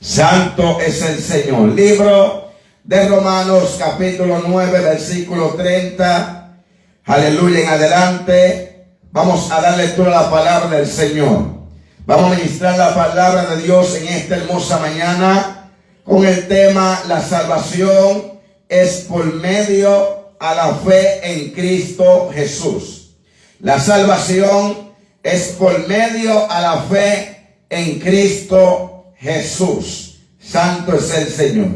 Santo es el Señor. Libro de Romanos, capítulo 9, versículo 30. Aleluya, en adelante. Vamos a dar lectura a la palabra del Señor. Vamos a ministrar la palabra de Dios en esta hermosa mañana con el tema: la salvación es por medio a la fe en Cristo Jesús. La salvación es por medio a la fe en Cristo Jesús. Santo es el Señor.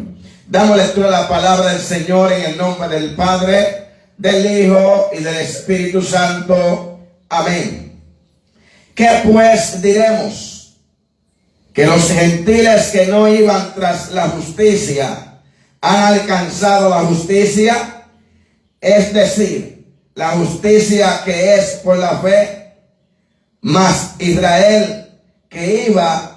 Damos lectura a la palabra del Señor en el nombre del Padre, del Hijo y del Espíritu Santo. Amén. ¿Qué pues diremos? Que los gentiles que no iban tras la justicia han alcanzado la justicia, es decir, la justicia que es por la fe. Mas Israel, que iba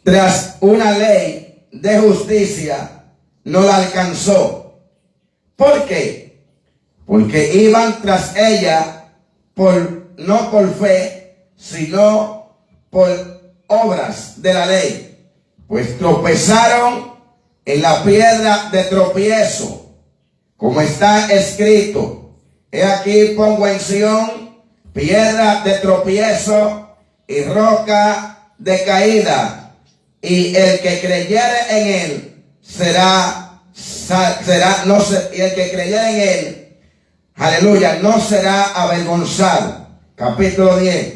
tras una ley de justicia, no la alcanzó. ¿Por qué? Porque iban tras ella no por fe, sino por obras de la ley. Pues tropezaron en la piedra de tropiezo, como está escrito: he aquí pongo en Sión piedra de tropiezo y roca de caída, y el que creyere en él y el que creyere en él, aleluya, no será avergonzado. Capítulo 10.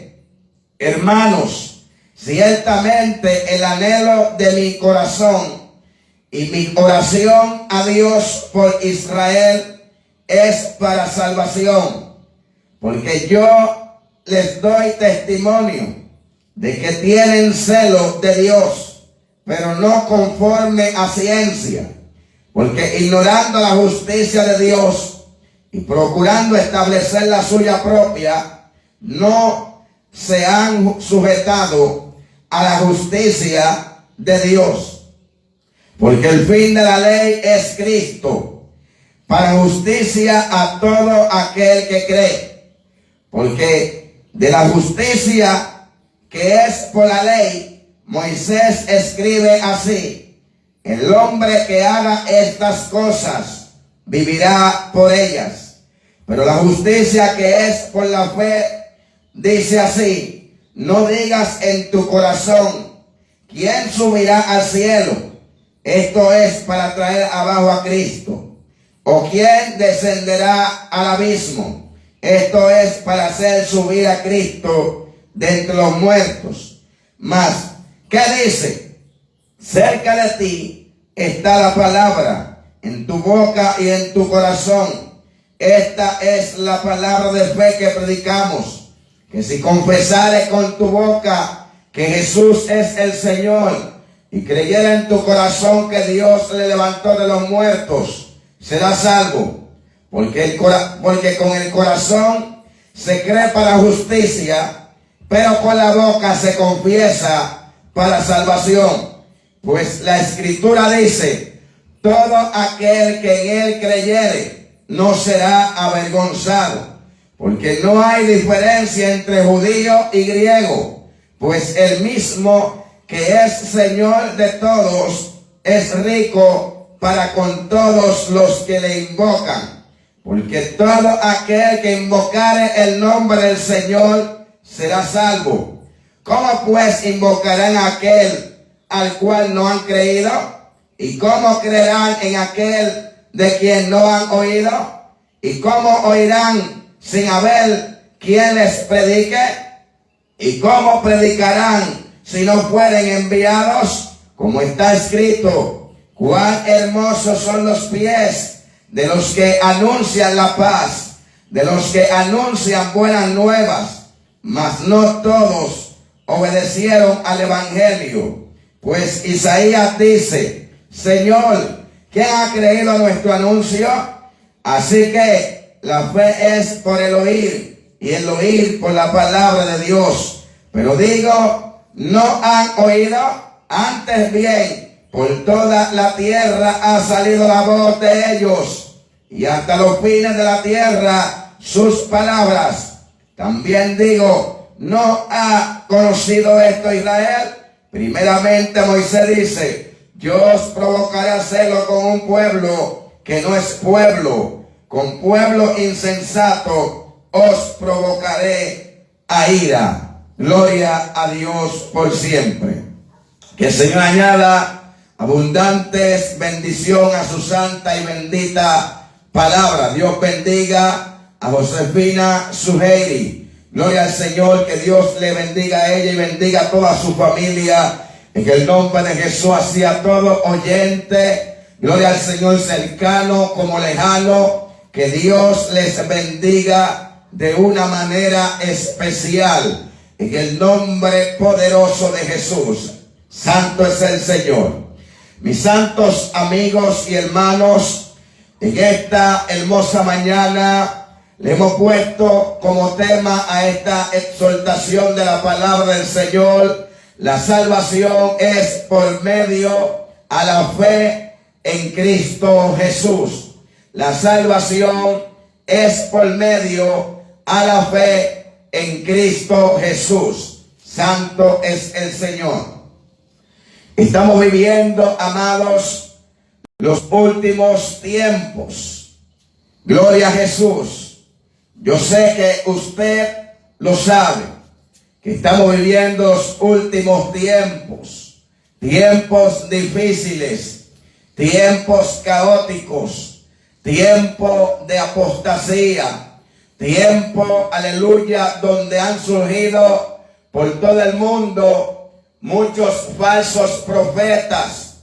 Hermanos, ciertamente el anhelo de mi corazón y mi oración a Dios por Israel es para salvación, porque yo les doy testimonio de que tienen celo de Dios, pero no conforme a ciencia, porque ignorando la justicia de Dios y procurando establecer la suya propia, no se han sujetado a la justicia de Dios. Porque el fin de la ley es Cristo, para justicia a todo aquel que cree. Porque de la justicia que es por la ley, Moisés escribe así: el hombre que haga estas cosas vivirá por ellas. Pero la justicia que es por la fe dice así: no digas en tu corazón, ¿quién subirá al cielo? Esto es para traer abajo a Cristo. ¿O quién descenderá al abismo? Esto es para hacer subir a Cristo de entre los muertos. Mas, ¿qué dice? Cerca de ti está la palabra, en tu boca y en tu corazón. Esta es la palabra de fe que predicamos: que si confesares con tu boca que Jesús es el Señor y creyera en tu corazón que Dios le levantó de los muertos, serás salvo. Porque con el corazón se cree para justicia, pero con la boca se confiesa para salvación. Pues la Escritura dice: todo aquel que en él creyere no será avergonzado. Porque no hay diferencia entre judío y griego, pues el mismo que es Señor de todos es rico para con todos los que le invocan. Porque todo aquel que invocare el nombre del Señor será salvo. ¿Cómo pues invocarán a aquel al cual no han creído? ¿Y cómo creerán en aquel de quien no han oído? ¿Y cómo oirán sin haber quien les predique? ¿Y cómo predicarán si no fueren enviados? Como está escrito: cuán hermosos son los pies de los que anuncian la paz, de los que anuncian buenas nuevas. Mas no todos obedecieron al evangelio. Pues Isaías dice: Señor, ¿quién ha creído a nuestro anuncio? Así que la fe es por el oír, y el oír por la palabra de Dios. Pero digo, no han oído, antes bien por toda la tierra ha salido la voz de ellos, y hasta los fines de la tierra sus palabras. También digo, ¿no ha conocido esto Israel? Primeramente Moisés dice, yo os provocaré a celo con un pueblo que no es pueblo, con pueblo insensato os provocaré a ira. Gloria a Dios por siempre. Que el Señor añada abundantes bendición a su santa y bendita palabra. Dios bendiga a Josefina Suheiri. Gloria al Señor, que Dios le bendiga a ella y bendiga a toda su familia. En el nombre de Jesús, así a todo oyente. Gloria al Señor, cercano como lejano. Que Dios les bendiga de una manera especial. En el nombre poderoso de Jesús. Santo es el Señor. Mis santos amigos y hermanos, en esta hermosa mañana le hemos puesto como tema a esta exhortación de la palabra del Señor. La salvación es por medio a la fe en Cristo Jesús. La salvación es por medio a la fe en Cristo Jesús. Santo es el Señor. Estamos viviendo, amados, los últimos tiempos. Gloria a Jesús. Yo sé que usted lo sabe, que estamos viviendo los últimos tiempos, tiempos difíciles, tiempos caóticos, tiempo de apostasía, tiempo, aleluya, donde han surgido por todo el mundo muchos falsos profetas,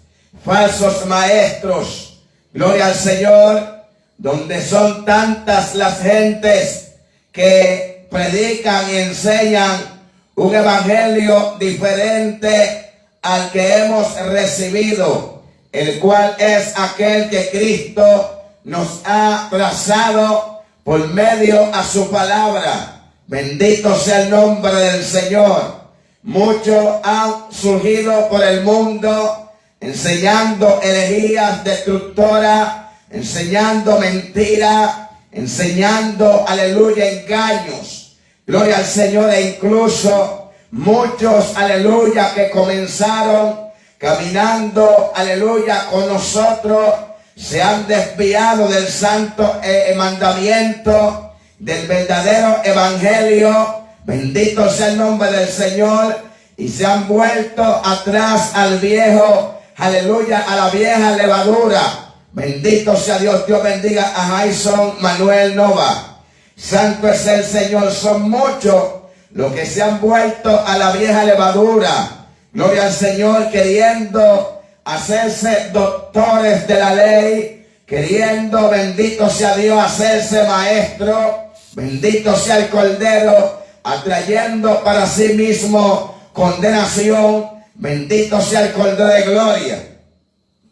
falsos maestros, gloria al Señor, donde son tantas las gentes que predican y enseñan un evangelio diferente al que hemos recibido, el cual es aquel que Cristo nos ha trazado por medio a su palabra. Bendito sea el nombre del Señor. Muchos han surgido por el mundo enseñando herejías destructoras, enseñando mentira, enseñando, aleluya, engaños. Gloria al Señor. E incluso muchos, aleluya, que comenzaron caminando, aleluya, con nosotros, se han desviado del santo mandamiento, del verdadero evangelio. Bendito sea el nombre del Señor. Y se han vuelto atrás al viejo, aleluya, a la vieja levadura. Bendito sea Dios. Dios bendiga a Jason Manuel Nova. Santo es el Señor. Son muchos los que se han vuelto a la vieja levadura. Gloria al Señor, queriendo hacerse doctores de la ley, queriendo, bendito sea Dios, hacerse maestro. Bendito sea el Cordero, atrayendo para sí mismo condenación. Bendito sea el Cordero de gloria.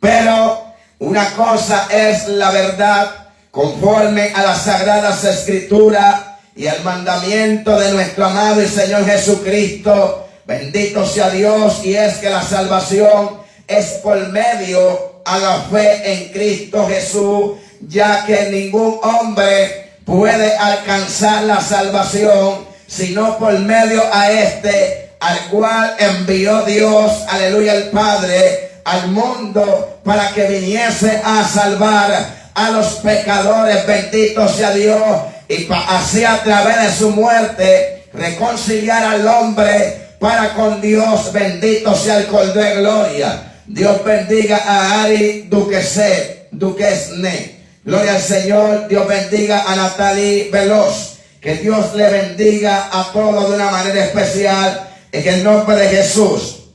Pero una cosa es la verdad conforme a las sagradas escrituras y al mandamiento de nuestro amado y Señor Jesucristo. Bendito sea Dios. Y es que la salvación es por medio a la fe en Cristo Jesús, ya que ningún hombre puede alcanzar la salvación sino por medio a este, al cual envió Dios, aleluya, el Padre al mundo para que viniese a salvar a los pecadores. Bendito sea Dios. Y así a través de su muerte reconciliar al hombre para con Dios. Bendito sea el Cordero de gloria. Dios bendiga a Ari Duquesne. Gloria al Señor. Dios bendiga a Natalie Veloz. Que Dios le bendiga a todos de una manera especial en el nombre de Jesús.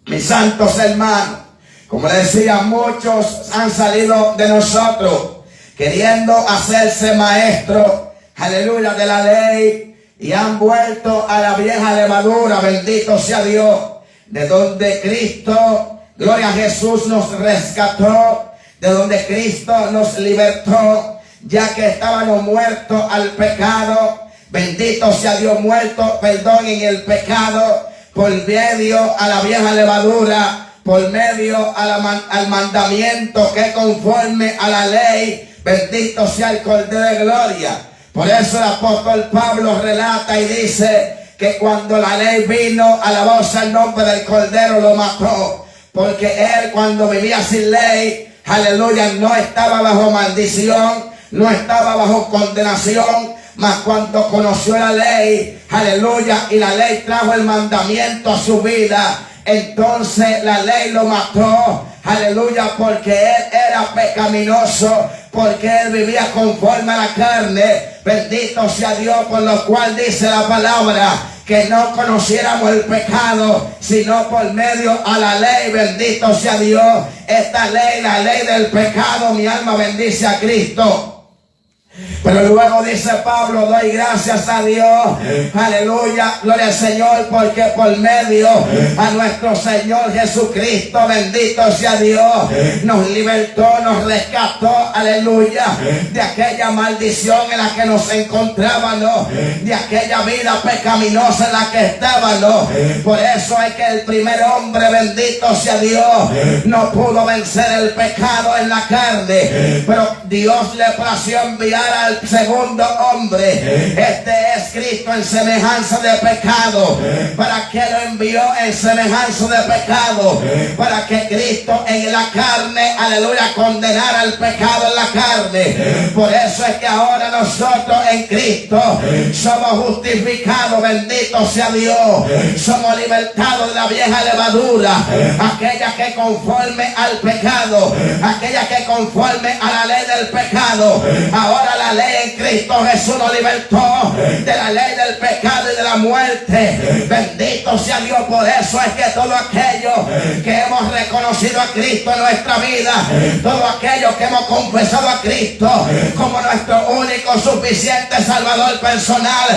Mis santos hermanos, como les decía, muchos han salido de nosotros queriendo hacerse maestros, aleluya, de la ley, y han vuelto a la vieja levadura. Bendito sea Dios, de donde Cristo, gloria a Jesús, nos rescató, de donde Cristo nos libertó, ya que estábamos muertos al pecado. Bendito sea Dios, muertos, perdón, en el pecado, por medio a la vieja levadura, por medio al mandamiento que conforme a la ley. Bendito sea el Cordero de gloria. Por eso el apóstol Pablo relata y dice que cuando la ley vino, alabóse el nombre del Cordero, lo mató. Porque él, cuando vivía sin ley, aleluya, no estaba bajo maldición, no estaba bajo condenación. Mas cuando conoció la ley, aleluya, y la ley trajo el mandamiento a su vida, entonces la ley lo mató, aleluya, porque él era pecaminoso, porque él vivía conforme a la carne. Bendito sea Dios, por lo cual dice la palabra que no conociéramos el pecado, sino por medio a la ley. Bendito sea Dios. Esta ley, la ley del pecado, mi alma bendice a Cristo. Pero luego dice Pablo, doy gracias a Dios, aleluya, gloria al Señor, porque por medio a nuestro Señor Jesucristo, bendito sea Dios, nos libertó, nos rescató, aleluya, de aquella maldición en la que nos encontrábamos, de aquella vida pecaminosa en la que estábamos. Por eso es que el primer hombre, bendito sea Dios, no pudo vencer el pecado en la carne, pero Dios le plació enviar al segundo hombre. Este es Cristo en semejanza de pecado. ¿Para qué lo envió en semejanza de pecado? Para que Cristo en la carne, aleluya, condenara el pecado en la carne. Por eso es que ahora nosotros en Cristo somos justificados, bendito sea Dios. Somos libertados de la vieja levadura, aquella que conforme al pecado, aquella que conforme a la ley del pecado. Ahora la ley en Cristo Jesús nos libertó de la ley del pecado y de la muerte. Bendito sea Dios. Por eso es que todo aquello que hemos reconocido a Cristo en nuestra vida, todo aquello que hemos confesado a Cristo como nuestro único suficiente Salvador personal,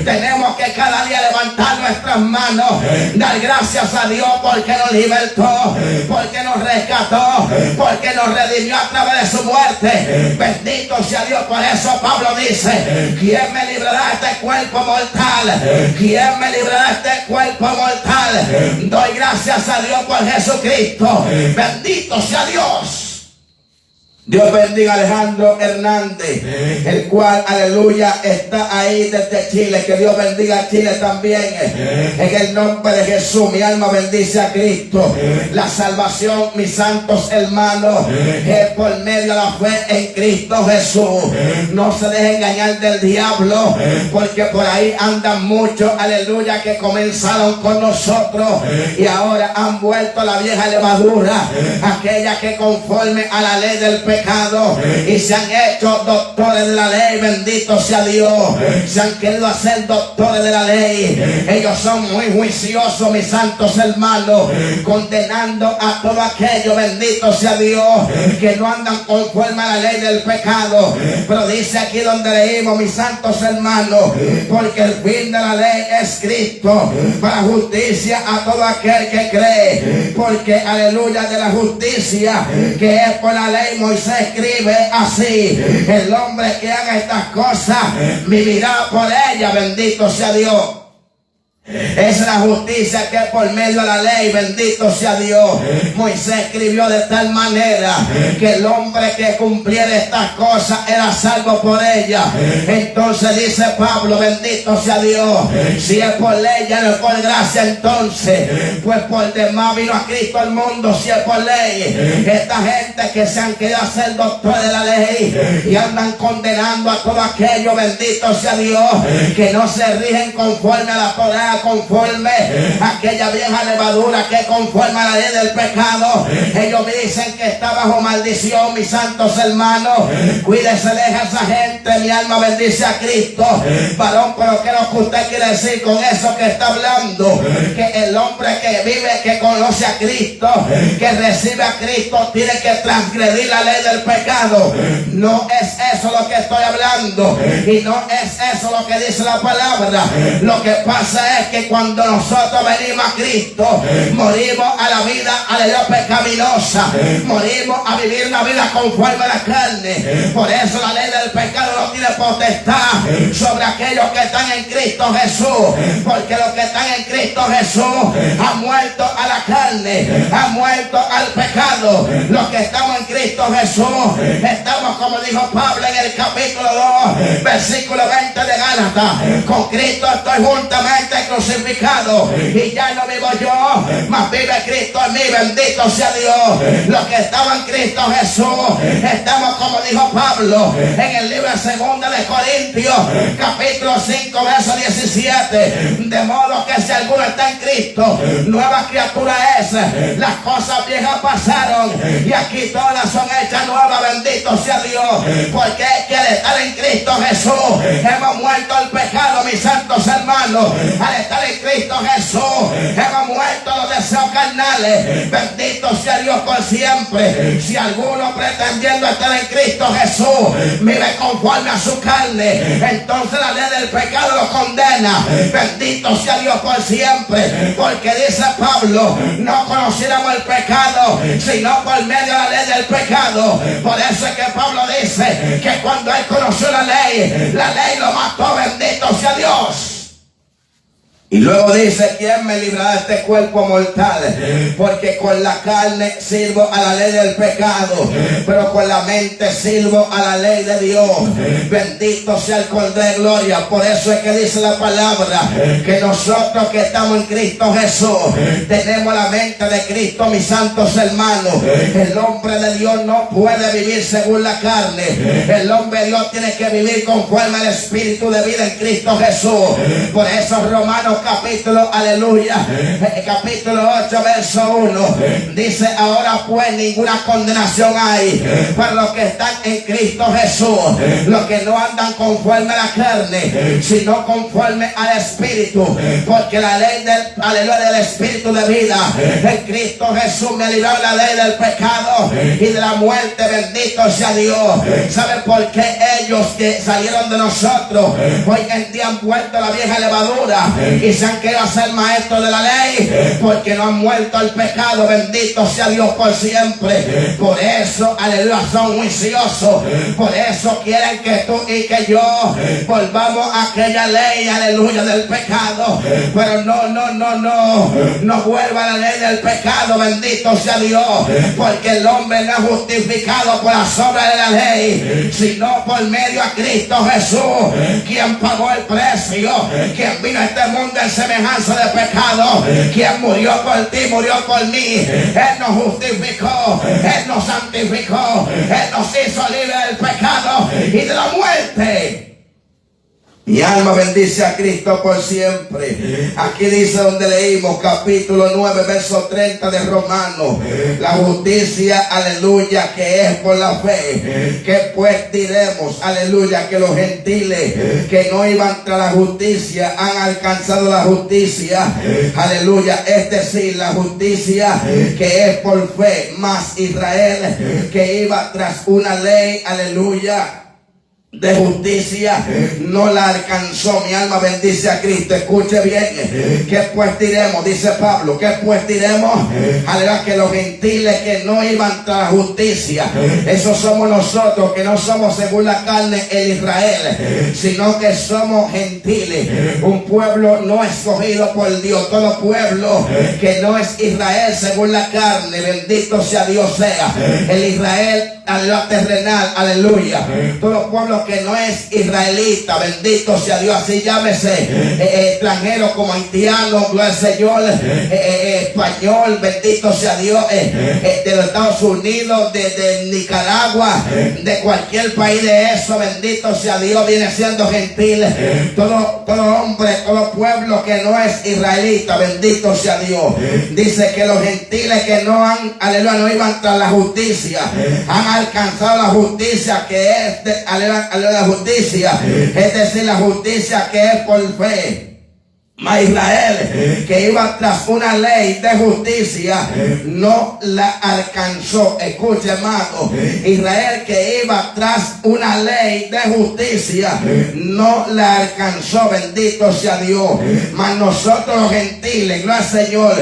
tenemos que cada día levantar nuestras manos, dar gracias a Dios porque nos libertó, porque nos rescató, porque nos redimió a través de su muerte. Bendito sea Dios. Por eso Pablo dice, ¿quién me librará de este cuerpo mortal? ¿Quién me librará de este cuerpo mortal? Doy gracias a Dios por Jesucristo. Bendito sea Dios. Dios bendiga a Alejandro Hernández, el cual, aleluya, está ahí desde Chile. Que Dios bendiga a Chile también. En el nombre de Jesús, mi alma bendice a Cristo. La salvación, mis santos hermanos, es por medio de la fe en Cristo Jesús. No se deje engañar del diablo, porque por ahí andan muchos, aleluya, que comenzaron con nosotros y ahora han vuelto a la vieja levadura, aquella que conforme a la ley del pecado y se han hecho doctores de la ley. Bendito sea Dios. Se han querido hacer doctores de la ley. Ellos son muy juiciosos, mis santos hermanos, condenando a todo aquello, bendito sea Dios, que no andan conforme a la ley del pecado. Pero dice aquí donde leímos, mis santos hermanos, porque el fin de la ley es Cristo, para justicia a todo aquel que cree. Porque, aleluya, de la justicia que es por la ley, Moisés escribe así: el hombre que haga estas cosas vivirá por ella. Bendito sea Dios. Es la justicia que por medio de la ley, bendito sea Dios, Moisés escribió de tal manera que el hombre que cumpliera estas cosas era salvo por ella. Entonces dice Pablo, bendito sea Dios, si es por ley ya no es por gracia. Entonces, pues por demás vino a Cristo al mundo. Si es por ley, esta gente que se han querido hacer doctores de la ley y andan condenando a todo aquello, bendito sea Dios, que no se rigen conforme a la Torá, conforme a aquella vieja levadura que conforme a la ley del pecado. Ellos dicen que está bajo maldición, mis santos hermanos. Cuídese de esa gente, mi alma bendice a Cristo. Varón, pero ¿qué es lo que usted quiere decir con eso que está hablando? Que el hombre que vive, que conoce a Cristo, que recibe a Cristo, tiene que transgredir la ley del pecado. No es eso lo que estoy hablando, y no es eso lo que dice la palabra. Lo que pasa es que cuando nosotros venimos a Cristo, morimos a la vida, aleluya, pecaminosa, morimos a vivir una vida conforme a la carne. Por eso la ley del pecado no tiene potestad sobre aquellos que están en Cristo Jesús, porque los que están en Cristo Jesús han muerto a la carne, han muerto al pecado. Los que estamos en Cristo Jesús estamos, como dijo Pablo en el capítulo 2, versículo 20 de Gálatas: con Cristo estoy juntamente crucificado y ya no vivo yo, mas vive Cristo en mí, bendito sea Dios. Los que estaban en Cristo Jesús, estamos como dijo Pablo en el libro 2 de Corintios, capítulo 5, verso 17, de modo que si alguno está en Cristo, nueva criatura es, las cosas viejas pasaron y aquí todas son hechas nuevas, bendito sea Dios, porque es que al estar en Cristo Jesús, hemos muerto al pecado, mis santos hermanos. Al estar en Cristo Jesús, hemos muerto los deseos carnales, bendito sea Dios por siempre. Si alguno pretendiendo estar en Cristo Jesús vive conforme a su carne, entonces la ley del pecado lo condena, bendito sea Dios por siempre, porque dice Pablo, no conociéramos el pecado sino por medio de la ley del pecado. Por eso es que Pablo dice que cuando él conoció la ley lo mató, bendito sea Dios. Y luego dice, ¿quién me librará de este cuerpo mortal? Porque con la carne sirvo a la ley del pecado, pero con la mente sirvo a la ley de Dios. Bendito sea el Cordero de Gloria. Por eso es que dice la palabra, que nosotros que estamos en Cristo Jesús, tenemos la mente de Cristo, mis santos hermanos. El hombre de Dios no puede vivir según la carne. El hombre de Dios tiene que vivir conforme al Espíritu de vida en Cristo Jesús. Por eso Romanos capítulo, aleluya, capítulo 8, verso 1, dice, ahora pues ninguna condenación hay para los que están en Cristo Jesús, los que no andan conforme a la carne, sino conforme al Espíritu, porque la ley del, aleluya, del Espíritu de vida en Cristo Jesús me libró la ley del pecado y de la muerte, bendito sea Dios. ¿Saben por qué ellos que salieron de nosotros hoy en día han vuelto a la vieja levadura y se han querido hacer maestros de la ley? Porque no han muerto al pecado, bendito sea Dios por siempre. Por eso, aleluya, son juiciosos. Por eso quieren que tú y que yo volvamos a aquella ley, aleluya, del pecado. Pero no vuelva a la ley del pecado, bendito sea Dios. Porque el hombre no es justificado por las obras de la ley, sino por medio a Cristo Jesús, quien pagó el precio, quien vino a este mundo en semejanza de pecado, quien murió por ti, murió por mí. Él nos justificó, Él nos santificó, Él nos hizo libre del pecado y de la muerte. Mi alma bendice a Cristo por siempre. Aquí dice donde leímos capítulo 9 verso 30 de Romanos, la justicia, aleluya, que es por la fe. Que pues diremos, aleluya, que los gentiles que no iban tras la justicia han alcanzado la justicia, aleluya, es decir, la justicia que es por fe. Mas Israel, que iba tras una ley, aleluya, de justicia, no la alcanzó. Mi alma bendice a Cristo. Escuche bien. ¿Qué pues diremos? Dice Pablo. ¿Qué pues diremos? Aleluya, que los gentiles que no iban tras la justicia, esos somos nosotros, que no somos según la carne el Israel, sino que somos gentiles, un pueblo no escogido por Dios. Todo pueblo que no es Israel según la carne, bendito sea Dios, sea el Israel, aleluya, terrenal, aleluya. Todo pueblo que no es israelita, bendito sea Dios, así llámese extranjero como haitiano, gloria al Señor, español, bendito sea Dios, de los Estados Unidos, de Nicaragua, de cualquier país de eso, bendito sea Dios, viene siendo gentil. Todo hombre, todo pueblo que no es israelita, bendito sea Dios. Dice que los gentiles que no han, aleluya, no iban tras la justicia, han alcanzado la justicia que es de, aleluya, la justicia, es decir, la justicia que es por fe. Mas Israel, que iba tras una ley de justicia, no la alcanzó. Escuche, hermano, Israel que iba tras una ley de justicia, no la alcanzó, bendito sea Dios. Mas nosotros los gentiles, gloria al Señor,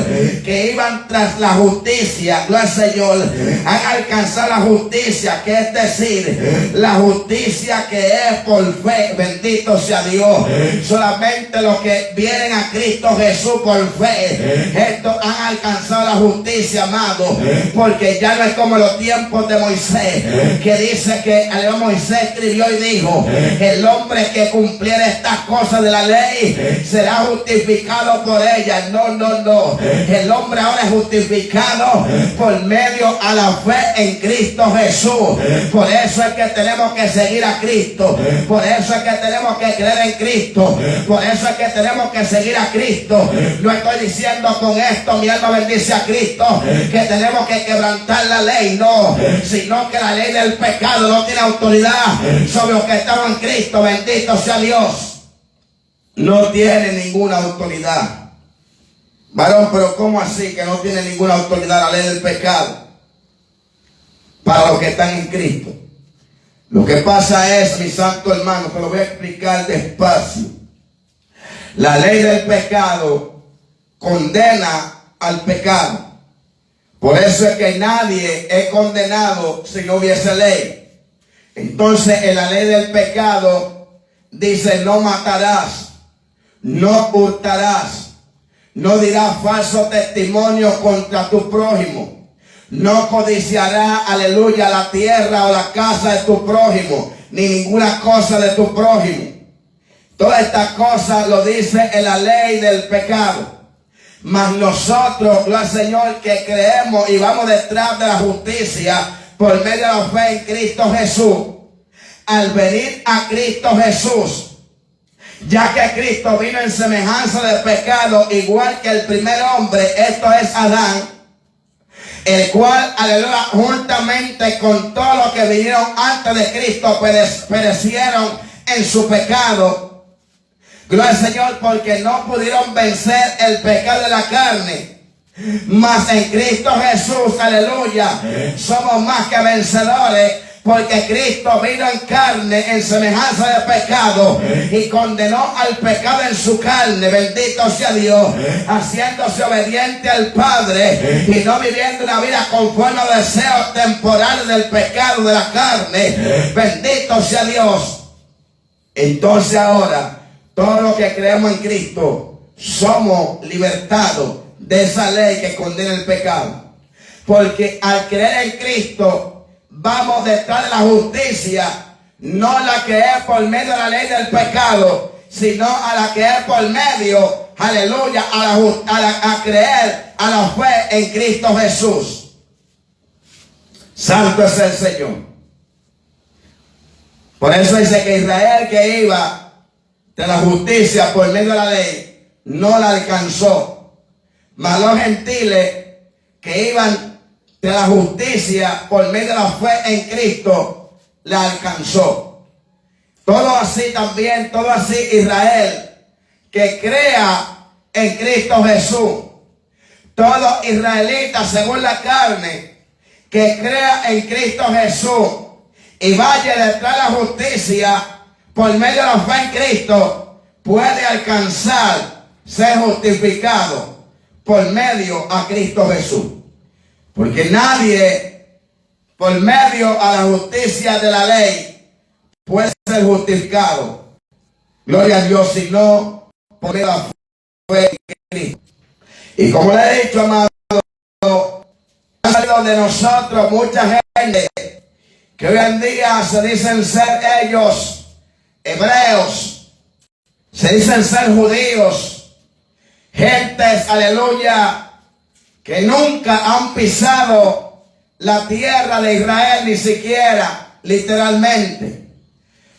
que iban tras la justicia, gloria al Señor, han alcanzado la justicia, que es decir, la justicia que es por fe, bendito sea Dios. Solamente los que vienen vienen a Cristo Jesús por fe, estos han alcanzado la justicia, amado, porque ya no es como los tiempos de Moisés, que dice que Moisés escribió y dijo: el hombre que cumpliera estas cosas de la ley será justificado por ellas. No, no, no. El hombre ahora es justificado por medio a la fe en Cristo Jesús. Por eso es que tenemos que seguir a Cristo. Por eso es que tenemos que creer en Cristo. Por eso es que tenemos que seguir a Cristo. No estoy diciendo con esto, mi alma bendice a Cristo, que tenemos que quebrantar la ley. No, sino que la ley del pecado no tiene autoridad sobre los que estamos en Cristo. Bendito sea Dios. No tiene ninguna autoridad. Varón, pero ¿cómo así que no tiene ninguna autoridad la ley del pecado para los que están en Cristo? Lo que pasa es, mi santo hermano, te lo voy a explicar despacio. La ley del pecado condena al pecado. Por eso es que nadie es condenado si no hubiese ley. Entonces, en la ley del pecado dice: no matarás, no hurtarás, no dirás falso testimonio contra tu prójimo, no codiciarás, aleluya, la tierra o la casa de tu prójimo, ni ninguna cosa de tu prójimo. Todas estas cosas lo dice en la ley del pecado. Mas nosotros, gloria al Señor, que creemos y vamos detrás de la justicia por medio de la fe en Cristo Jesús, al venir a Cristo Jesús, ya que Cristo vino en semejanza de pecado, igual que el primer hombre, esto es Adán, el cual, aleluya, juntamente con todos los que vinieron antes de Cristo, perecieron en su pecado. Gloria al Señor, porque no pudieron vencer el pecado de la carne. Mas en Cristo Jesús, aleluya, somos más que vencedores, porque Cristo vino en carne en semejanza de pecado y condenó al pecado en su carne. Bendito sea Dios, haciéndose obediente al Padre y no viviendo una vida conforme a los deseos temporales del pecado de la carne. Bendito sea Dios. Entonces ahora, todos los que creemos en Cristo somos libertados de esa ley que condena el pecado. Porque al creer en Cristo vamos detrás de la justicia, no la que es por medio de la ley del pecado, sino a la que es por medio, aleluya, a creer, a la fe en Cristo Jesús. Santo es el Señor. Por eso dice que Israel, que iba de la justicia por medio de la ley, no la alcanzó. Mas los gentiles que iban de la justicia por medio de la fe en Cristo, la alcanzó. Todo así también, todo así Israel que crea en Cristo Jesús. Todo israelita según la carne que crea en Cristo Jesús y vaya detrás de la justicia por medio de la fe en Cristo, puede alcanzar ser justificado por medio a Cristo Jesús. Porque nadie por medio a la justicia de la ley puede ser justificado. Gloria a Dios, sino por medio de la fe en Cristo. Y como le he dicho, amado, ha salido de nosotros mucha gente que hoy en día se dicen ser ellos hebreos, se dicen ser judíos, gentes, aleluya, que nunca han pisado la tierra de Israel, ni siquiera literalmente,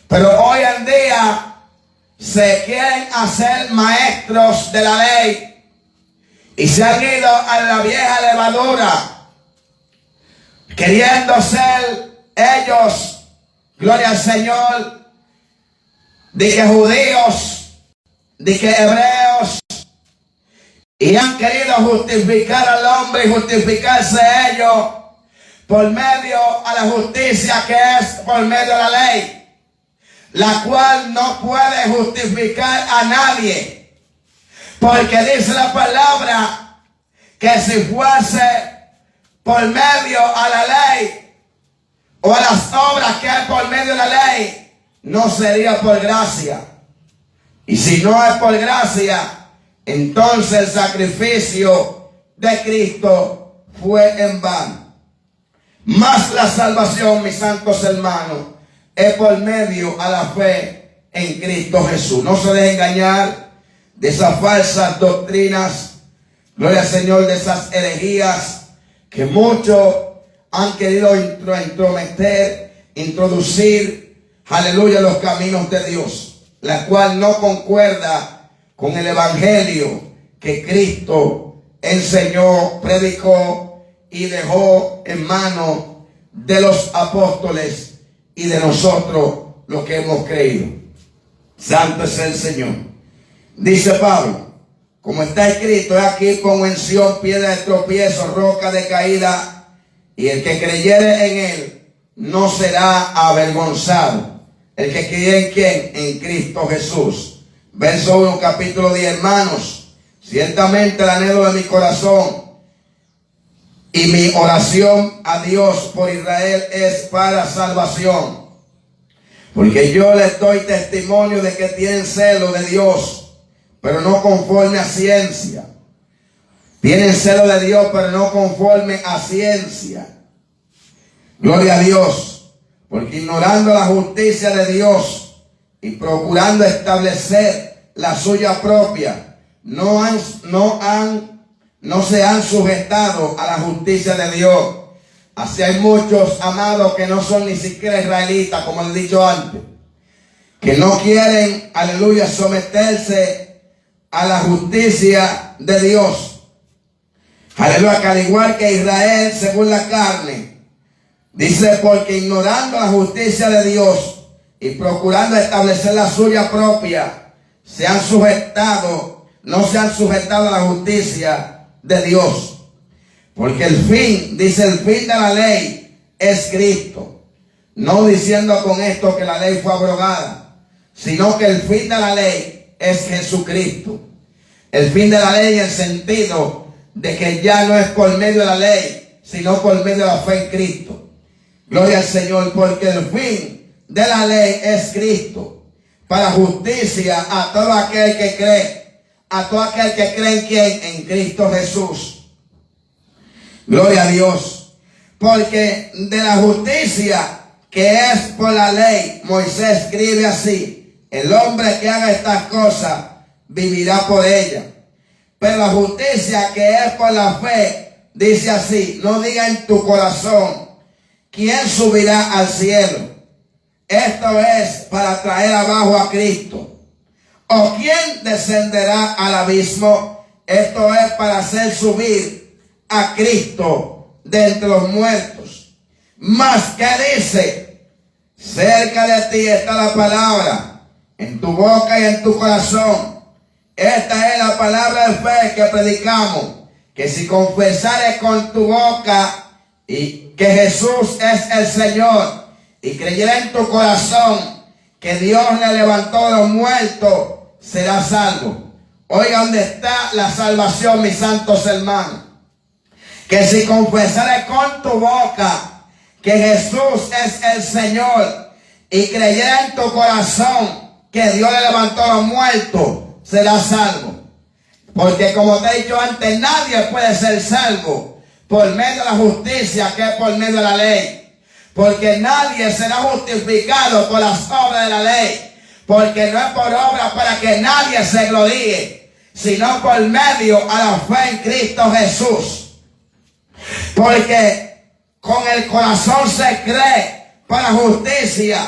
pero hoy en día se quieren hacer maestros de la ley y se han ido a la vieja levadura, queriendo ser ellos, gloria al Señor, de que judíos, de que hebreos, y han querido justificar al hombre y justificarse ellos por medio a la justicia que es por medio de la ley, la cual no puede justificar a nadie, porque dice la palabra que si fuese por medio a la ley o a las obras que es por medio de la ley, no sería por gracia. Y si no es por gracia, entonces el sacrificio de Cristo fue en vano. Mas la salvación, mis santos hermanos, es por medio a la fe en Cristo Jesús. No se dejen engañar de esas falsas doctrinas, gloria al Señor, de esas herejías que muchos han querido introducir, aleluya, los caminos de Dios, la cual no concuerda con el evangelio que Cristo enseñó, predicó y dejó en manos de los apóstoles y de nosotros los que hemos creído. Santo es el Señor. Dice Pablo, como está escrito, he aquí pongo en Sión piedra de tropiezo, roca de caída, y el que creyere en él no será avergonzado. El que cree en quién, en Cristo Jesús. Verso 1, capítulo 10, hermanos, ciertamente el anhelo de mi corazón y mi oración a Dios por Israel es para salvación. Porque yo les doy testimonio de que tienen celo de Dios, pero no conforme a ciencia. Tienen celo de Dios, pero no conforme a ciencia. Gloria a Dios. Porque ignorando la justicia de Dios y procurando establecer la suya propia, no se han sujetado a la justicia de Dios. Así hay muchos, amados, que no son ni siquiera israelitas, como les he dicho antes, que no quieren, aleluya, someterse a la justicia de Dios. Aleluya, que al igual que Israel, según la carne, dice, porque ignorando la justicia de Dios y procurando establecer la suya propia, no se han sujetado a la justicia de Dios. Porque el fin, dice, el fin de la ley es Cristo. No diciendo con esto que la ley fue abrogada, sino que el fin de la ley es Jesucristo. El fin de la ley en el sentido de que ya no es por medio de la ley, sino por medio de la fe en Cristo. Gloria al Señor, porque el fin de la ley es Cristo, para justicia a todo aquel que cree, a todo aquel que cree en quién, en Cristo Jesús. Gloria a Dios. Porque de la justicia que es por la ley, Moisés escribe así: el hombre que haga estas cosas vivirá por ella. Pero la justicia que es por la fe dice así: no diga en tu corazón, ¿quién subirá al cielo? Esto es para traer abajo a Cristo. ¿O quién descenderá al abismo? Esto es para hacer subir a Cristo de entre los muertos. Mas, ¿qué dice? Cerca de ti está la palabra, en tu boca y en tu corazón. Esta es la palabra de fe que predicamos, que si confesares con tu boca y que Jesús es el Señor, y creyeres en tu corazón que Dios le levantó de los muertos, serás salvo. Oiga, ¿dónde está la salvación, mis santos hermanos? Que si confesares con tu boca que Jesús es el Señor y creyeres en tu corazón que Dios le levantó a los muertos, serás salvo. Porque como te he dicho antes, nadie puede ser salvo por medio de la justicia que es por medio de la ley. Porque nadie será justificado por las obras de la ley. Porque no es por obras para que nadie se gloríe, sino por medio a la fe en Cristo Jesús. Porque con el corazón se cree para justicia,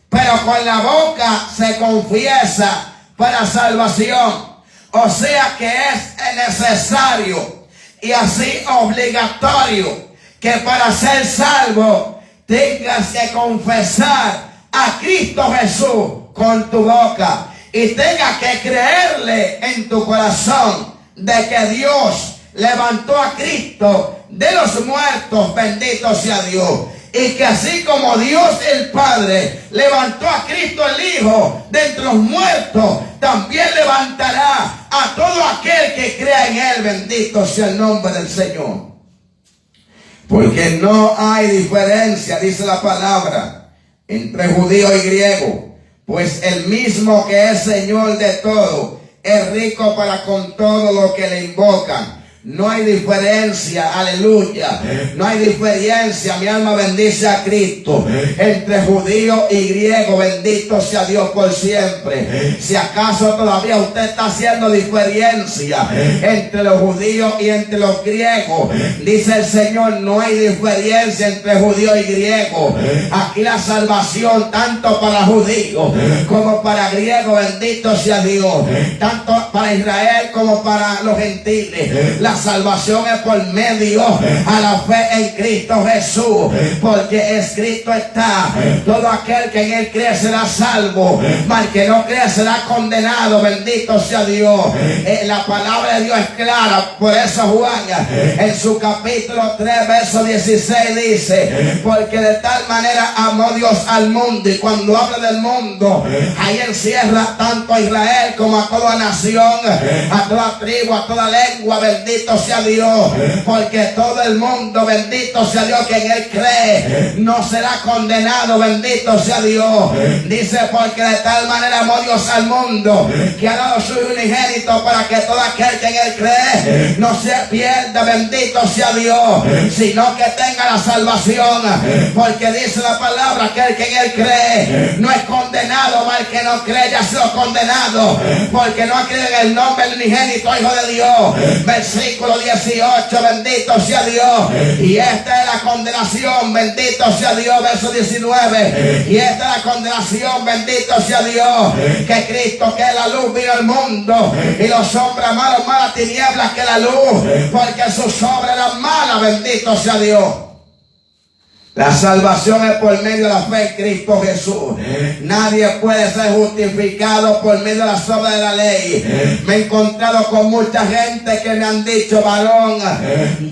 pero con la boca se confiesa para salvación. O sea que es necesario y así obligatorio que para ser salvo tengas que confesar a Cristo Jesús con tu boca y tengas que creerle en tu corazón de que Dios levantó a Cristo de los muertos, bendito sea Dios. Y que así como Dios el Padre levantó a Cristo el Hijo de entre los muertos, también levantará a todo aquel que crea en Él, bendito sea el nombre del Señor. Porque no hay diferencia, dice la palabra, entre judío y griego, pues el mismo que es Señor de todo es rico para con todo lo que le invocan. No hay diferencia, aleluya. No hay diferencia, mi alma bendice a Cristo, entre judío y griego. Bendito sea Dios por siempre. Si acaso todavía usted está haciendo diferencia entre los judíos y entre los griegos, dice el Señor, no hay diferencia entre judío y griego. Aquí la salvación tanto para judíos como para griegos, bendito sea Dios, tanto para Israel como para los gentiles. La salvación es por medio a la fe en Cristo Jesús, porque escrito está: todo aquel que en él cree será salvo, mas el que no cree será condenado. Bendito sea Dios. La palabra de Dios es clara. Por eso Juan en su capítulo 3 verso 16 dice: porque de tal manera amó Dios al mundo. Y cuando habla del mundo, ahí encierra tanto a Israel como a toda nación, a toda tribu, a toda lengua. Bendito sea Dios, porque todo el mundo, bendito sea Dios, que en él cree no será condenado. Bendito sea Dios. Dice: porque de tal manera amó Dios al mundo, que ha dado su unigénito, para que todo aquel que en él cree no se pierda, bendito sea Dios, sino que tenga la salvación. Porque dice la palabra que el que en él cree no es condenado, mas el que no cree ya ha sido condenado, porque no ha creído en el nombre del unigénito Hijo de Dios. Versículo 18, bendito sea Dios. Y esta es la condenación, bendito sea Dios. Verso 19, y esta es la condenación, bendito sea Dios, que Cristo, que es la luz, vino al mundo, y los hombres amaron más las tinieblas que la luz, porque sus obras eran malas. Bendito sea Dios. La salvación es por medio de la fe en Cristo Jesús. Nadie puede ser justificado por medio de las obras de la ley. Me he encontrado con mucha gente que me han dicho: varón,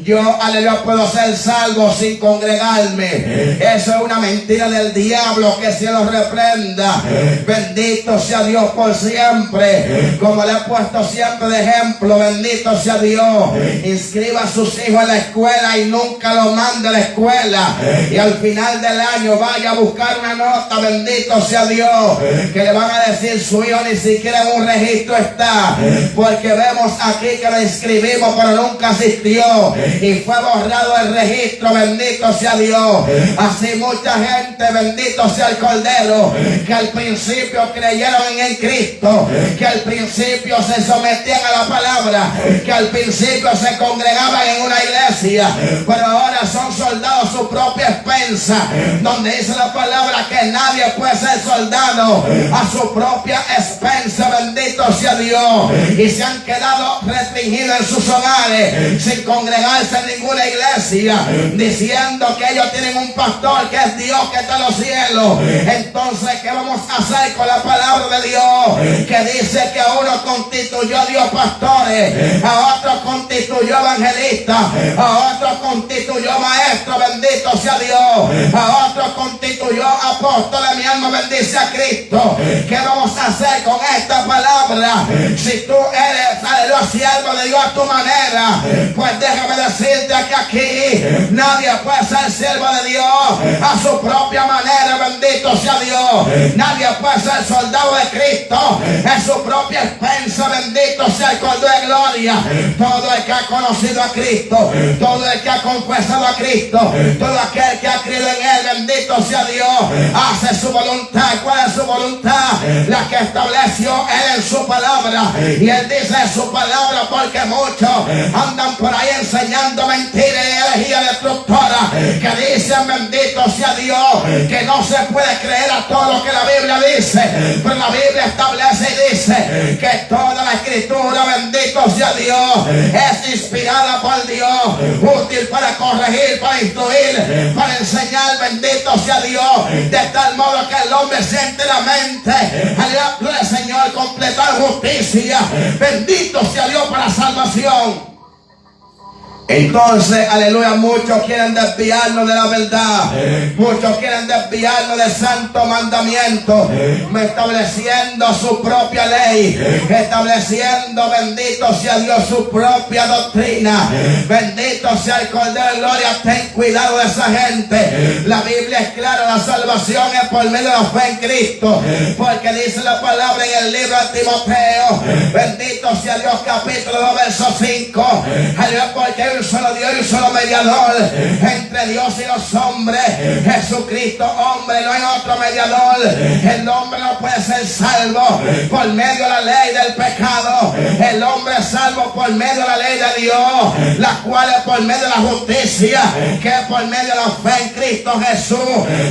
yo, aleluya, puedo ser salvo sin congregarme. Eso es una mentira del diablo, que se lo reprenda. Bendito sea Dios por siempre. Como le he puesto siempre de ejemplo, bendito sea Dios. Inscriba a sus hijos en la escuela y nunca los mande a la escuela. Y al final del año vaya a buscar una nota, bendito sea Dios, que le van a decir: su hijo ni siquiera en un registro está, porque vemos aquí que lo inscribimos pero nunca asistió y fue borrado el registro. Bendito sea Dios. Así mucha gente, bendito sea el Cordero, que al principio creyeron en el Cristo, que al principio se sometían a la palabra, que al principio se congregaban en una iglesia, pero ahora son soldados su propia expensa, donde dice la palabra que nadie puede ser soldado a su propia expensa. Bendito sea Dios. Y se han quedado restringidos en sus hogares, sin congregarse en ninguna iglesia, diciendo que ellos tienen un pastor que es Dios, que está en los cielos. Entonces, ¿qué vamos a hacer con la palabra de Dios? Que dice que a uno constituyó Dios pastores, a otros constituyó evangelistas, a otros constituyó maestros. Bendito sea Dios. A otros constituyó apóstoles. Mi alma bendice a Cristo. ¿Qué vamos a hacer con esta palabra? Si tú eres, aleluya, siervo de Dios a tu manera, pues déjame decirte que aquí nadie puede ser siervo de Dios a su propia manera. Bendito sea Dios. Nadie puede ser soldado de Cristo en su propia expensa. Bendito sea el Cordero de gloria. Todo el que ha conocido a Cristo, todo el que ha confesado a Cristo, todo aquel que ha creído en él, bendito sea Dios, hace su voluntad. ¿Cuál es su voluntad? La que estableció él en su palabra. Y él dice en su palabra: porque muchos andan por ahí enseñando mentiras y herejías destructoras, que dicen, bendito sea Dios, que no se puede creer a todo lo que la Biblia dice. Pero la Biblia establece y dice que toda la escritura, bendito sea Dios, es inspirada por Dios, útil para corregir, para instruir, para enseñar. Bendito sea Dios. De tal modo que el hombre sea enteramente, aleluya, el Señor, completar justicia. Bendito sea Dios para salvación. Entonces, aleluya, muchos quieren desviarnos de la verdad. Muchos quieren desviarnos del santo mandamiento, estableciendo su propia ley, estableciendo, bendito sea Dios, su propia doctrina. Bendito sea el Cordero de Gloria. Ten cuidado de esa gente. La Biblia es clara, la salvación es por medio de la fe en Cristo, porque dice la palabra en el libro de Timoteo, bendito sea Dios, capítulo 2, verso 5, porque hay un solo Dios y un solo mediador entre Dios y los hombres, Jesucristo hombre, no hay otro mediador. El hombre no puede ser salvo por medio de la ley del pecado. El hombre es salvo por medio de la ley de Dios, la cual es por medio de la justicia, que es por medio de la fe en Cristo Jesús,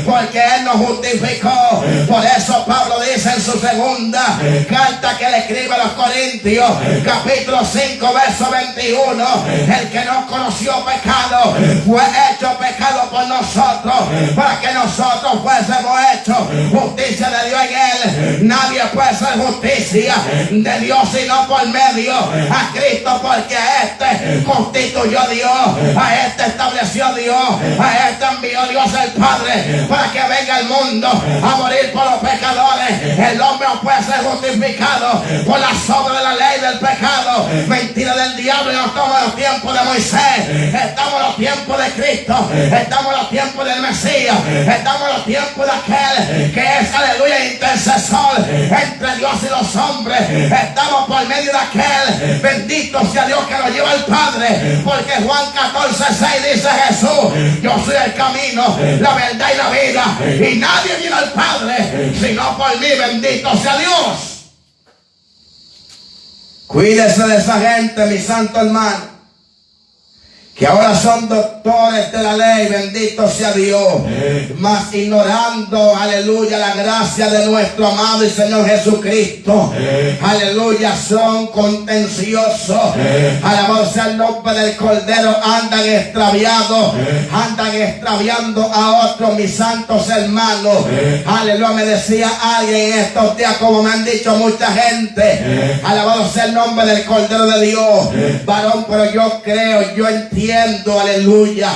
porque Él nos justificó. Por eso Pablo dice en su segunda carta que le escribe a los Corintios, capítulo 5, verso 21, el que no conoció pecado fue hecho pecado por nosotros, para que nosotros fuésemos hechos justicia de Dios en Él. Nadie puede ser justicia de Dios sino por medio a Cristo, porque a este constituyó Dios, a este estableció Dios, a este envió Dios el Padre para que venga al mundo a morir por los pecadores. El hombre no puede ser justificado por la obras de la ley del pecado, mentira del diablo. Y no estamos en los tiempos de Moisés, estamos en los tiempos de Cristo, estamos en los tiempos del Mesías, estamos en los tiempos de aquel que es, aleluya, intercesor entre Dios y los hombres. Estamos por medio de aquel, bendito sea Dios, que nos lleva al Padre, porque Juan 14:6 dice Jesús: yo soy el camino, la verdad y la vida, y nadie viene al Padre sino por mí. Bendito sea Dios. Cuídese de esa gente, mi santo hermano, que ahora son doctores de la ley, bendito sea Dios, mas ignorando, aleluya, la gracia de nuestro amado y Señor Jesucristo, aleluya, son contenciosos, alabado sea el nombre del Cordero, andan extraviados, andan extraviando a otros, mis santos hermanos, aleluya. Me decía alguien en estos días, como me han dicho mucha gente, alabado sea el nombre del Cordero de Dios, varón, pero yo creo, yo entiendo, aleluya,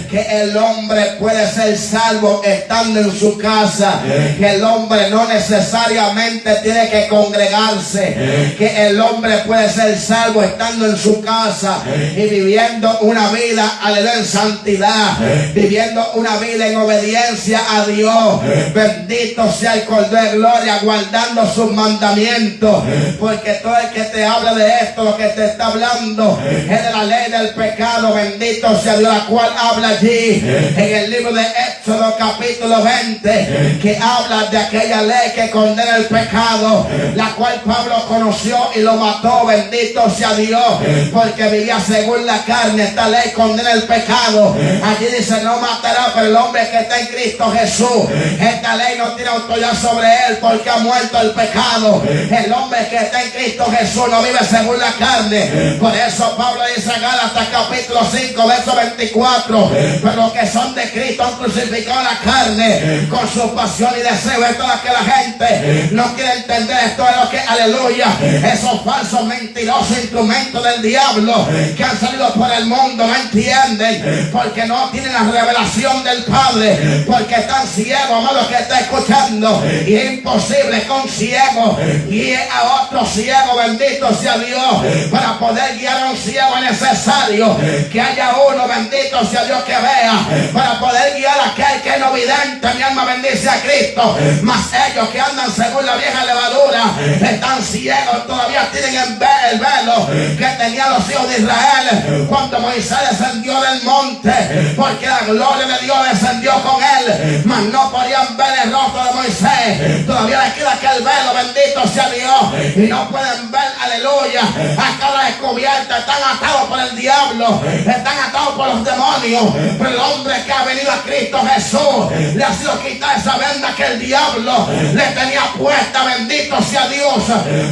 que el hombre puede ser salvo estando en su casa, que el hombre no necesariamente tiene que congregarse, que el hombre puede ser salvo estando en su casa y viviendo una vida, aleluya, en santidad, viviendo una vida en obediencia a Dios. Bendito sea el Cordero de Gloria, guardando sus mandamientos, porque todo el que te habla de esto, lo que te está hablando es de la ley del pecado. Bendito sea Dios, la cual habla allí en el libro de Éxodo capítulo 20, que habla de aquella ley que condena el pecado, la cual Pablo conoció y lo mató. Bendito sea Dios, porque vivía según la carne. Esta ley condena el pecado. Allí dice: no matará, pero el hombre que está en Cristo Jesús, esta ley no tiene autoridad sobre él, porque ha muerto el pecado. El hombre que está en Cristo Jesús no vive según la carne. Por eso Pablo dice en Gálatas capítulo 5, verso 24: pero los que son de Cristo han crucificado la carne con su pasión y deseo. Esto es lo que la gente no quiere entender. Esto es lo que, aleluya, esos falsos, mentirosos instrumentos del diablo que han salido por el mundo no entienden, porque no tienen la revelación del Padre, porque están ciegos, amados, que está escuchando, y es imposible que un ciego guíe a otro ciego. Bendito sea Dios. Para poder guiar a un ciego es necesario que haya uno, bendito sea Dios, que vea. Para poder guiar a aquel que es no vidente, mi alma bendice a Cristo. Mas ellos que andan según la vieja levadura están ciegos, todavía tienen el velo que tenían los hijos de Israel cuando Moisés descendió del monte, porque la gloria de Dios descendió con él, mas no podían ver el rostro de Moisés. Todavía les queda aquel velo, bendito sea Dios, y no pueden ver, aleluya, a cada descubierta. Están atados por el diablo, están atados por los demonios. Pero el hombre que ha venido a Cristo Jesús le ha sido quitar esa venda que el diablo le tenía puesta. Bendito sea Dios.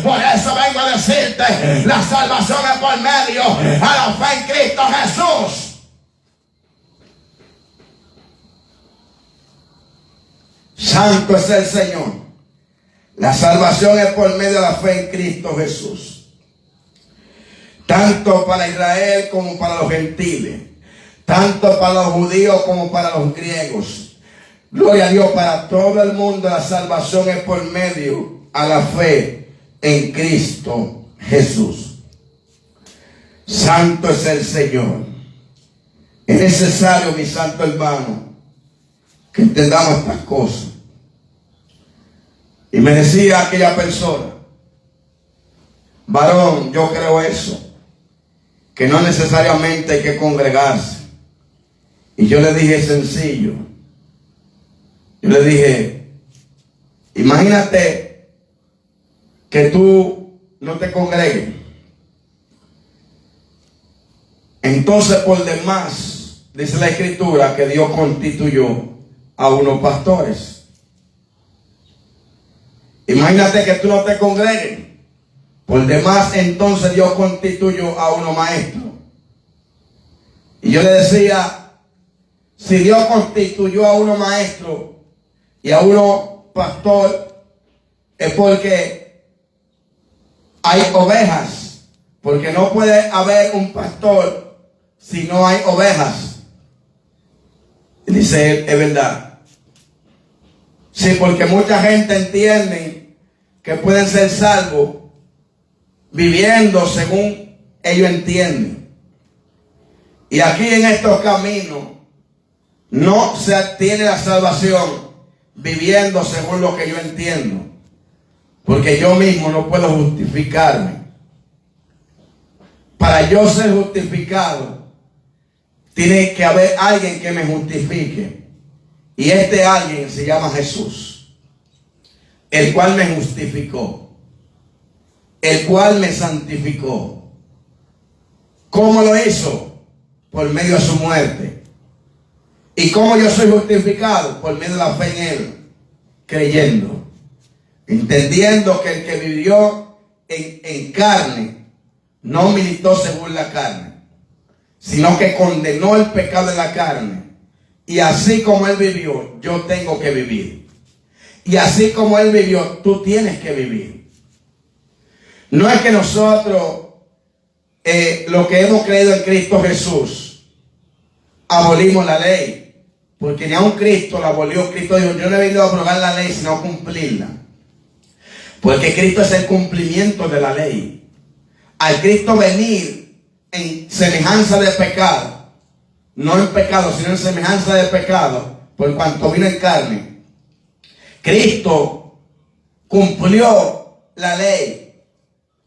Por eso vengo a decirte: la salvación es por medio a la fe en Cristo Jesús. Santo es el Señor. La salvación es por medio de la fe en Cristo Jesús. tanto para Israel como para los gentiles, tanto para los judíos como para los griegos. Gloria a Dios, para todo el mundo la salvación es por medio a la fe en Cristo Jesús. Santo es el Señor. Es necesario, mi santo hermano, que entendamos estas cosas. Y me decía aquella persona: varón, yo creo eso, que no necesariamente hay que congregarse. Y yo le dije sencillo. Yo le dije: imagínate que tú no te congregues. Entonces, por demás, dice la Escritura que Dios constituyó a unos pastores. Imagínate que tú no te congregues. Por demás, entonces Dios constituyó a unos maestros. Y yo le decía: si Dios constituyó a uno maestro y a uno pastor, es porque hay ovejas. Porque no puede haber un pastor si no hay ovejas. Y dice él: es verdad. Sí, porque mucha gente entiende que pueden ser salvos viviendo según ellos entienden. Y aquí en estos caminos no se obtiene la salvación viviendo según lo que yo entiendo, porque yo mismo no puedo justificarme. Para yo ser justificado, tiene que haber alguien que me justifique. Y este alguien se llama Jesús, el cual me justificó, el cual me santificó. ¿Cómo lo hizo? Por medio de su muerte. ¿Y cómo yo soy justificado? Por medio de la fe en Él, creyendo, entendiendo que el que vivió en carne no militó según la carne, sino que condenó el pecado de la carne. Y así como Él vivió, yo tengo que vivir. Y así como Él vivió, tú tienes que vivir. No es que nosotros, lo que hemos creído en Cristo Jesús, abolimos la ley. Porque ni aun Cristo la abolió. Cristo dijo: yo no he venido a abrogar la ley, sino a cumplirla. Porque Cristo es el cumplimiento de la ley. Al Cristo venir en semejanza de pecado, no en pecado, sino en semejanza de pecado, por cuanto vino en carne, Cristo cumplió la ley,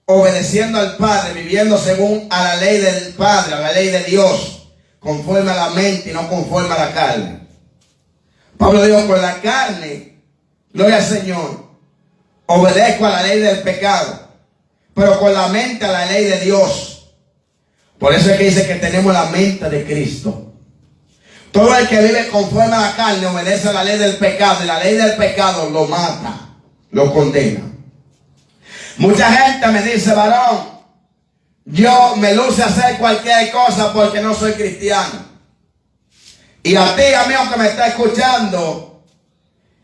obedeciendo al Padre, viviendo según a la ley del Padre, a la ley de Dios, conforme a la mente y no conforme a la carne. Pablo dijo: con la carne, gloria al Señor, obedezco a la ley del pecado, pero con la mente a la ley de Dios. Por eso es que dice que tenemos la mente de Cristo. Todo el que vive conforme a la carne obedece a la ley del pecado, y la ley del pecado lo mata, lo condena. Mucha gente me dice: varón, yo me luce hacer cualquier cosa porque no soy cristiano. Y a ti, amigo que me está escuchando,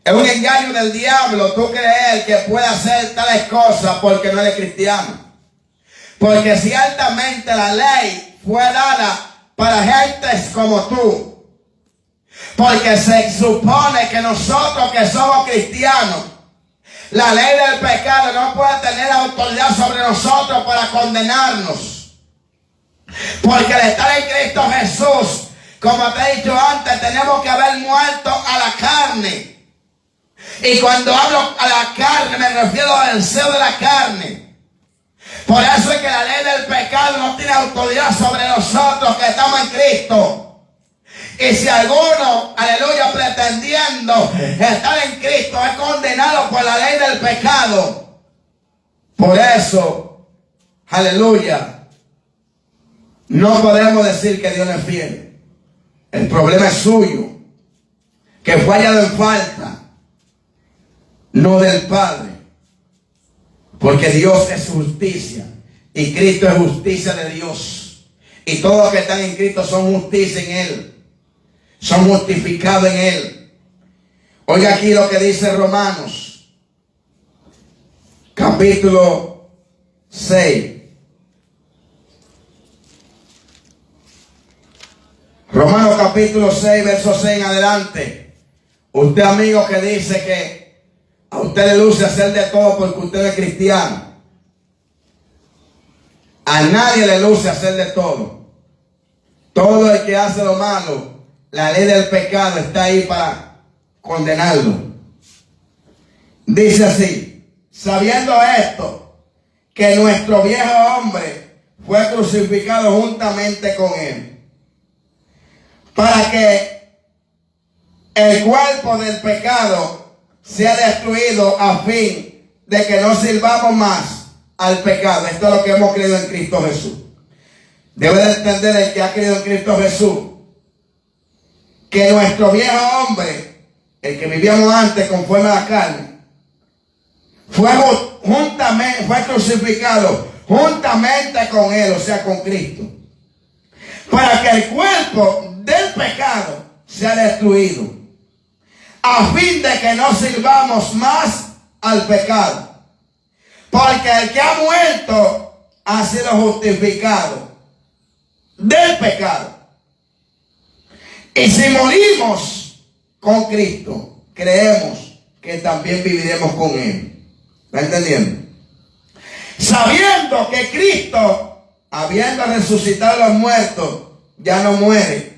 es un engaño del diablo tú creer que puede hacer tales cosas porque no eres cristiano. Porque ciertamente la ley fue dada para gentes como tú. Porque se supone que nosotros que somos cristianos, la ley del pecado no puede tener autoridad sobre nosotros para condenarnos. Porque al estar en Cristo Jesús, como te he dicho antes, tenemos que haber muerto a la carne. Y cuando hablo a la carne, me refiero al deseo de la carne. Por eso es que la ley del pecado no tiene autoridad sobre nosotros que estamos en Cristo. Y si alguno, aleluya, pretendiendo estar en Cristo, es condenado por la ley del pecado. Por eso, aleluya, no podemos decir que Dios no es fiel. El problema es suyo, que fue hallado en falta, no del Padre. Porque Dios es justicia y Cristo es justicia de Dios. Y todos los que están en Cristo son justicia en Él. Son justificados en Él. Oiga aquí lo que dice Romanos, capítulo 6. Romanos capítulo 6, verso 6 en adelante. Usted, amigo, que dice que a usted le luce hacer de todo porque usted es cristiano. A nadie le luce hacer de todo. Todo el que hace lo malo, la ley del pecado está ahí para condenarlo. Dice así: sabiendo esto, que nuestro viejo hombre fue crucificado juntamente con él, para que el cuerpo del pecado sea destruido, a fin de que no sirvamos más al pecado. Esto es lo que hemos creído en Cristo Jesús. Debe de entender el que ha creído en Cristo Jesús, que nuestro viejo hombre, el que vivíamos antes conforme a la carne, fue crucificado juntamente con él, o sea, con Cristo, para que el cuerpo del pecado sea destruido, a fin de que no sirvamos más al pecado. Porque el que ha muerto ha sido justificado del pecado. Y si morimos con Cristo, creemos que también viviremos con él. ¿Está entendiendo? Sabiendo que Cristo, habiendo resucitado a los muertos, ya no muere,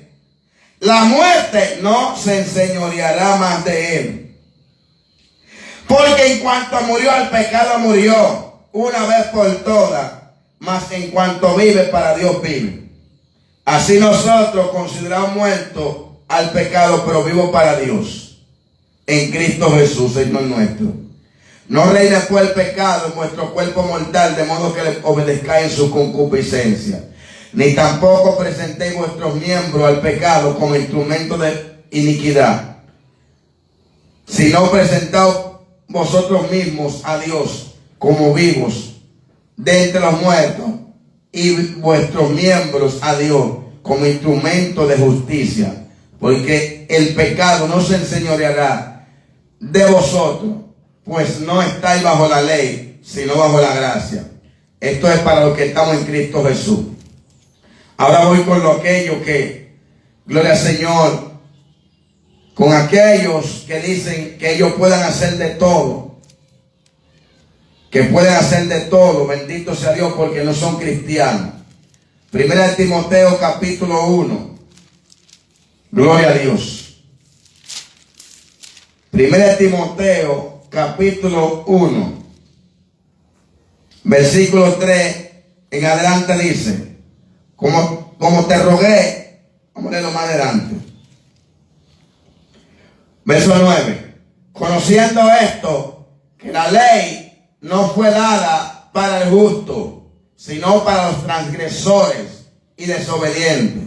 la muerte no se enseñoreará más de él. Porque en cuanto murió al pecado, murió una vez por todas, mas en cuanto vive, para Dios vive. Así nosotros consideramos muertos al pecado, pero vivos para Dios, en Cristo Jesús, Señor nuestro. No reine pues el pecado en vuestro cuerpo mortal, de modo que le obedezcáis en su concupiscencia. Ni tampoco presentéis vuestros miembros al pecado como instrumentos de iniquidad, sino presentaos vosotros mismos a Dios como vivos de entre los muertos, y vuestros miembros a Dios como instrumento de justicia, porque el pecado no se enseñoreará de vosotros, pues no estáis bajo la ley, sino bajo la gracia. Esto es para los que estamos en Cristo Jesús. Ahora voy con aquello que, gloria al Señor, con aquellos que dicen que ellos puedan hacer de todo, que pueden hacer de todo, bendito sea Dios, porque no son cristianos. Primera de Timoteo capítulo 1, gloria a Dios. Primera de Timoteo capítulo 1, versículo 3 en adelante dice: como te rogué, vamos a leerlo más adelante. Verso 9: conociendo esto, que la ley no fue dada para el justo, sino para los transgresores y desobedientes,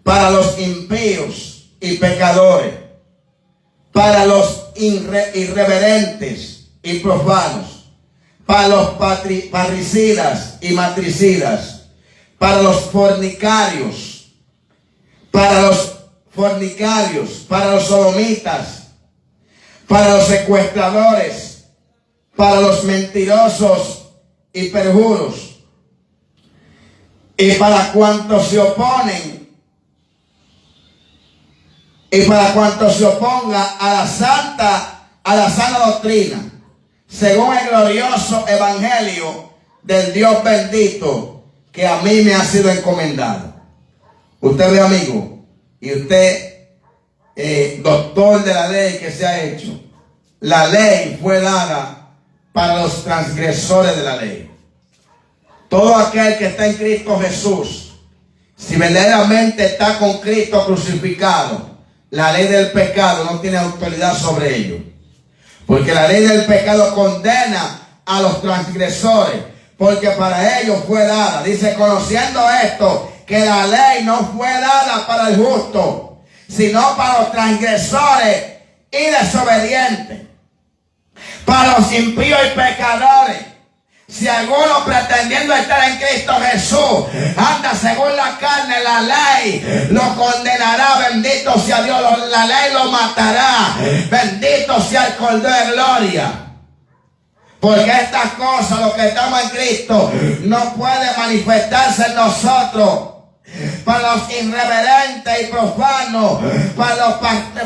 para los impíos y pecadores, para los irreverentes y profanos, para los parricidas y matricidas, para los fornicarios, para los sodomitas, para los secuestradores, para los mentirosos y perjuros, y para cuantos se oponen, y para cuantos se oponga a la sana doctrina, según el glorioso evangelio del Dios bendito, que a mí me ha sido encomendado. Usted ve, amigo, y usted, doctor de la ley que se ha hecho, la ley fue dada para los transgresores de la ley. Todo aquel que está en Cristo Jesús, si verdaderamente está con Cristo crucificado, la ley del pecado no tiene autoridad sobre ellos. Porque la ley del pecado condena a los transgresores, porque para ellos fue dada. Dice: conociendo esto, que la ley no fue dada para el justo, sino para los transgresores y desobedientes, para los impíos y pecadores. Si alguno pretendiendo estar en Cristo Jesús anda según la carne, la ley lo condenará. Bendito sea Dios, la ley lo matará. Bendito sea el Cordero de Gloria. Porque estas cosas, los que estamos en Cristo, no puede manifestarse en nosotros para los irreverentes y profanos, para los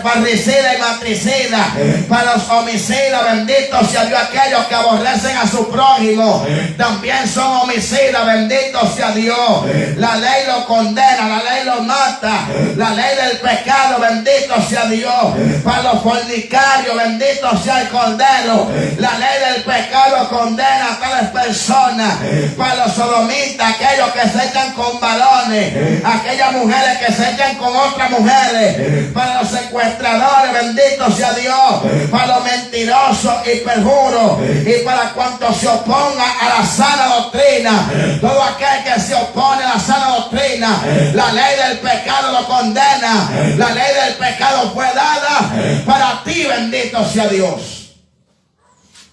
parricidas y matricidas, para los homicidas, bendito sea Dios, aquellos que aborrecen a su prójimo, también son homicidas, bendito sea Dios. La ley lo condena, la ley lo mata, la ley del pecado, bendito sea Dios. Para los fornicarios, bendito sea el Cordero, la ley del pecado condena a tales personas. Para los sodomitas, aquellos que se echan con varones, aquellas mujeres que se echan con otras mujeres, para los secuestradores, bendito sea Dios, para los mentirosos y perjuros, y para cuantos se opongan a la sana doctrina, todo aquel que se opone a la sana doctrina, la ley del pecado lo condena. La ley del pecado fue dada para ti, bendito sea Dios,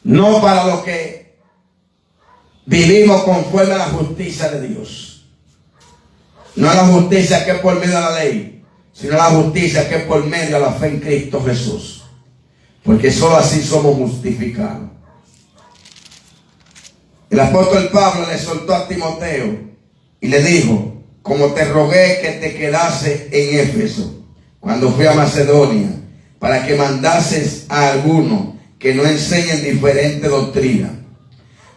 no para los que vivimos conforme a la justicia de Dios. No la justicia que es por medio de la ley, sino la justicia que es por medio de la fe en Cristo Jesús. Porque solo así somos justificados. El apóstol Pablo le soltó a Timoteo y le dijo: como te rogué que te quedase en Éfeso cuando fui a Macedonia, para que mandases a algunos que no enseñen diferente doctrina,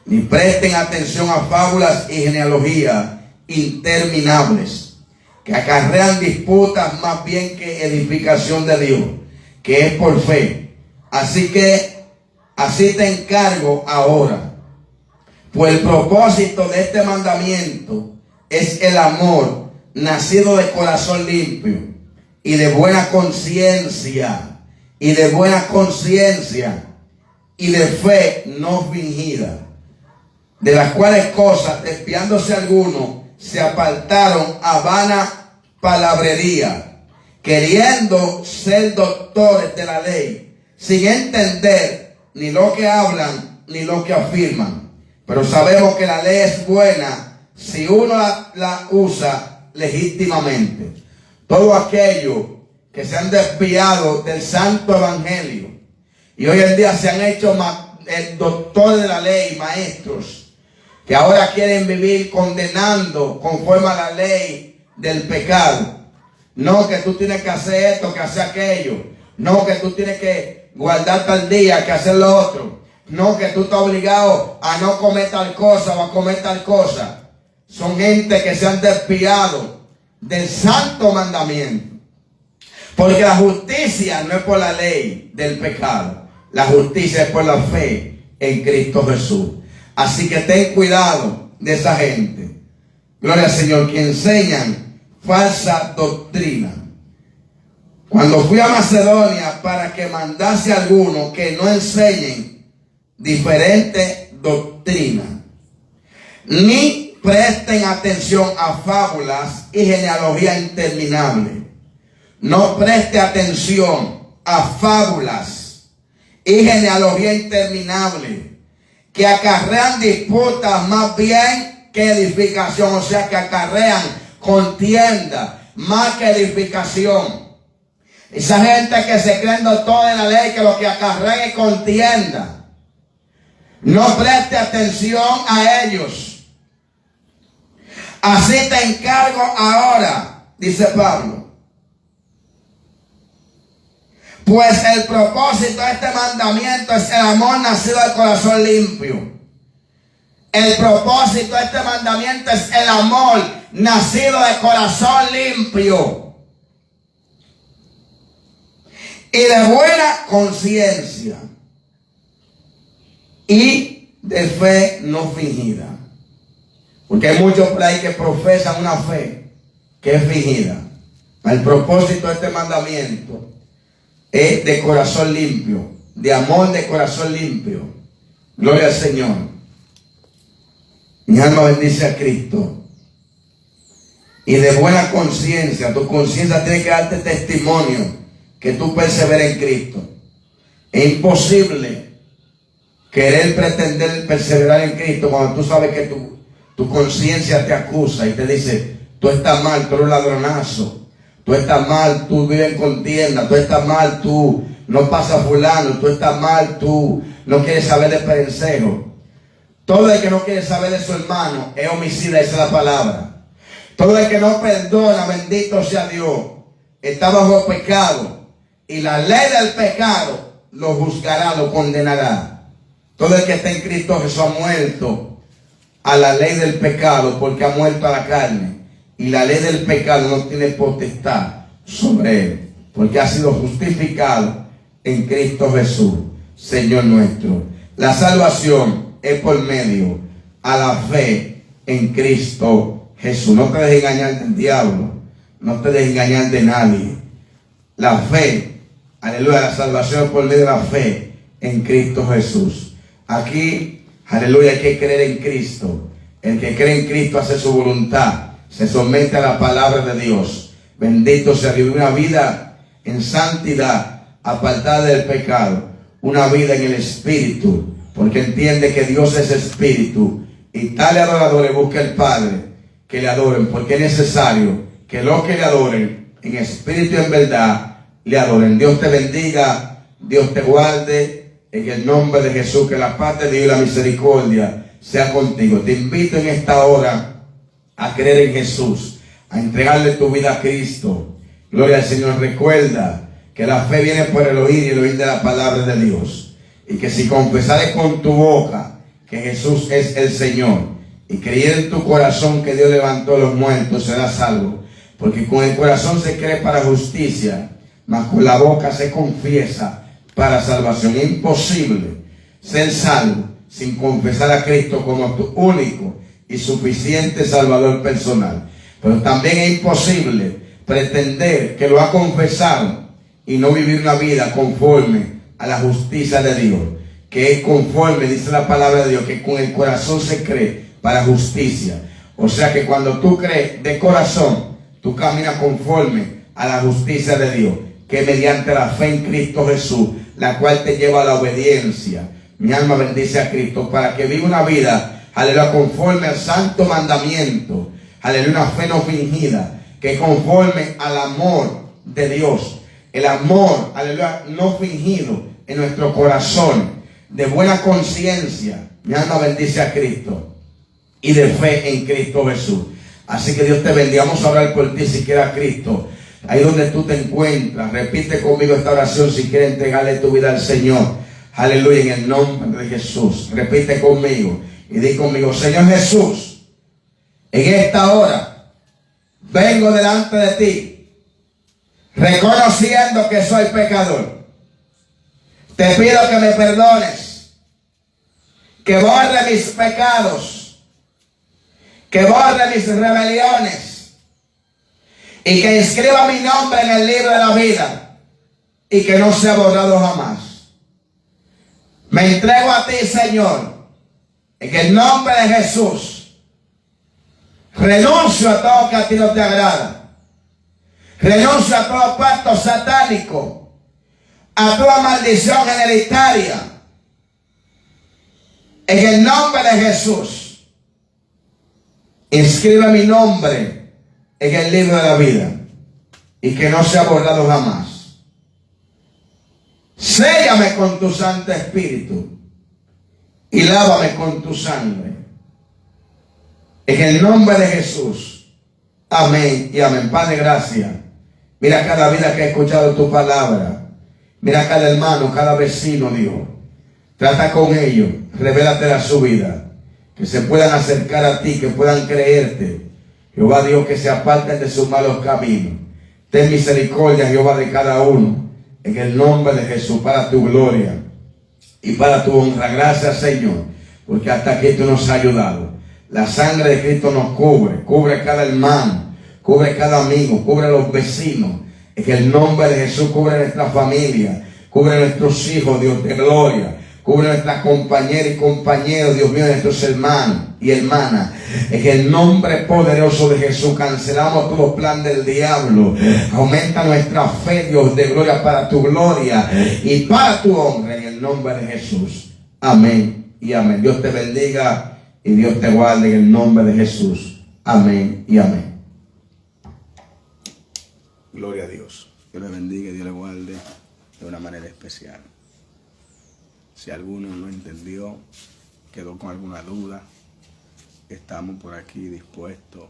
ni presten atención a fábulas y genealogías interminables, que acarrean disputas más bien que edificación de Dios, que es por fe. Así te encargo ahora, pues el propósito de este mandamiento es el amor nacido de corazón limpio y de buena conciencia, y de fe no fingida, de las cuales cosas, desviándose algunos, se apartaron a vana palabrería, queriendo ser doctores de la ley, sin entender ni lo que hablan ni lo que afirman. Pero sabemos que la ley es buena si uno la usa legítimamente. Todos aquellos que se han desviado del santo evangelio y hoy en día se han hecho doctores de la ley, maestros, que ahora quieren vivir condenando conforme a la ley del pecado. No, que tú tienes que hacer esto, que hacer aquello. No, que tú tienes que guardar tal día, que hacer lo otro. No, que tú estás obligado a no comer tal cosa o a comer tal cosa. Son gente que se han desviado del santo mandamiento. Porque la justicia no es por la ley del pecado. La justicia es por la fe en Cristo Jesús. Así que ten cuidado de esa gente, gloria al Señor, que enseñan falsa doctrina. Cuando fui a Macedonia para que mandase a algunos que no enseñen diferente doctrina, ni presten atención a fábulas y genealogía interminable. No preste atención a fábulas y genealogía interminable, que acarrean disputas más bien que edificación. O sea, que acarrean contienda más que edificación. Esa gente que se creen doctores de la ley, que lo que acarrean es contienda. No preste atención a ellos. Así te encargo ahora, dice Pablo. Pues el propósito de este mandamiento es el amor nacido del corazón limpio. El propósito de este mandamiento es el amor nacido de corazón limpio y de buena conciencia y de fe no fingida. Porque hay muchos por ahí que profesan una fe que es fingida. El propósito de este mandamiento es de corazón limpio, de amor de corazón limpio. Gloria al Señor. Mi alma bendice a Cristo. Y de buena conciencia. Tu conciencia tiene que darte testimonio que tú perseveres en Cristo. Es imposible querer pretender perseverar en Cristo cuando tú sabes que tu conciencia te acusa y te dice: tú estás mal, tú eres un ladronazo. Tú estás mal, tú vives en contienda. Tú estás mal, tú no pasas fulano. Tú estás mal, tú no quieres saber de perencejo. Todo el que no quiere saber de su hermano es homicida, esa es la palabra. Todo el que no perdona, bendito sea Dios, está bajo pecado. Y la ley del pecado lo juzgará, lo condenará. Todo el que está en Cristo Jesús ha muerto a la ley del pecado, porque ha muerto a la carne. Y la ley del pecado no tiene potestad sobre él, porque ha sido justificado en Cristo Jesús, Señor nuestro. La salvación es por medio a la fe en Cristo Jesús. No te dejes engañar del diablo, no te dejes engañar de nadie. La fe, aleluya, la salvación es por medio de la fe en Cristo Jesús. Aquí, aleluya, hay que creer en Cristo. El que cree en Cristo hace su voluntad, se somete a la palabra de Dios. Bendito sea Dios. Una vida en santidad, apartada del pecado, una vida en el Espíritu, porque entiende que Dios es Espíritu, y tales adoradores busca el Padre que le adoren, porque es necesario que los que le adoren en espíritu y en verdad le adoren. Dios te bendiga, Dios te guarde, en el nombre de Jesús. Que la paz de Dios y la misericordia sea contigo. Te invito en esta hora a creer en Jesús, a entregarle tu vida a Cristo. Gloria al Señor. Recuerda que la fe viene por el oír y el oír de la palabra de Dios. Y que si confesares con tu boca que Jesús es el Señor y creer en tu corazón que Dios levantó a los muertos, serás salvo. Porque con el corazón se cree para justicia, mas con la boca se confiesa para salvación. Es imposible ser salvo sin confesar a Cristo como tu único y suficiente Salvador personal. Pero también es imposible pretender que lo ha confesado y no vivir una vida conforme a la justicia de Dios, que es conforme, dice la palabra de Dios, que con el corazón se cree para justicia. O sea que cuando tú crees de corazón, tú caminas conforme a la justicia de Dios, que mediante la fe en Cristo Jesús, la cual te lleva a la obediencia. Mi alma bendice a Cristo para que viva una vida, aleluya, conforme al santo mandamiento, aleluya, una fe no fingida, que conforme al amor de Dios, el amor, aleluya, no fingido en nuestro corazón, de buena conciencia. Mi alma bendice a Cristo y de fe en Cristo Jesús. Así que Dios te bendiga. Vamos a orar por ti si quieres a Cristo. Ahí donde tú te encuentras, repite conmigo esta oración si quieres entregarle tu vida al Señor. Aleluya, en el nombre de Jesús. Repite conmigo y di conmigo: Señor Jesús, en esta hora vengo delante de ti, reconociendo que soy pecador. Te pido que me perdones, que borre mis pecados, que borre mis rebeliones y que inscriba mi nombre en el libro de la vida y que no sea borrado jamás. Me entrego a ti, Señor, en el nombre de Jesús. Renuncio a todo que a ti no te agrada. Renuncio a todo pacto satánico, a toda maldición hereditaria. En el nombre de Jesús, inscribe mi nombre en el libro de la vida y que no sea borrado jamás. Séllame con tu Santo Espíritu y lávame con tu sangre. En el nombre de Jesús. Amén y amén. Padre, gracias. Mira cada vida que ha escuchado tu palabra. Mira cada hermano, cada vecino, Dios. Trata con ellos. Revélate a su vida. Que se puedan acercar a ti, que puedan creerte. Jehová Dios, que se aparten de sus malos caminos. Ten misericordia, Jehová, de cada uno. En el nombre de Jesús, para tu gloria y para tu honra. Gracias, Señor, porque hasta aquí tú nos has ayudado. La sangre de Cristo nos cubre. Cubre cada hermano, cubre cada amigo, cubre a los vecinos. En el nombre de Jesús, cubre nuestra familia, cubre a nuestros hijos, Dios de gloria. Cubre a nuestras compañeras y compañeros, Dios mío, nuestros hermanos y hermanas. En el nombre poderoso de Jesús cancelamos todo plan del diablo. Aumenta nuestra fe, Dios de gloria, para tu gloria y para tu honra, en el nombre de Jesús. Amén y amén. Dios te bendiga y Dios te guarde, en el nombre de Jesús. Amén y amén. Gloria a Dios. Dios le bendiga y Dios le guarde de una manera especial. Si alguno no entendió, quedó con alguna duda, estamos por aquí dispuestos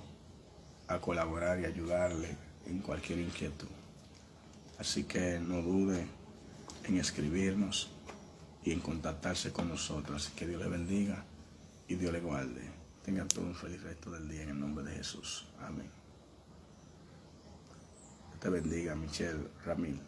a colaborar y ayudarle en cualquier inquietud. Así que no dude en escribirnos y en contactarse con nosotros. Así que Dios le bendiga y Dios le guarde. Tengan todo un feliz resto del día en el nombre de Jesús. Amén. Te bendiga, Michelle Ramil.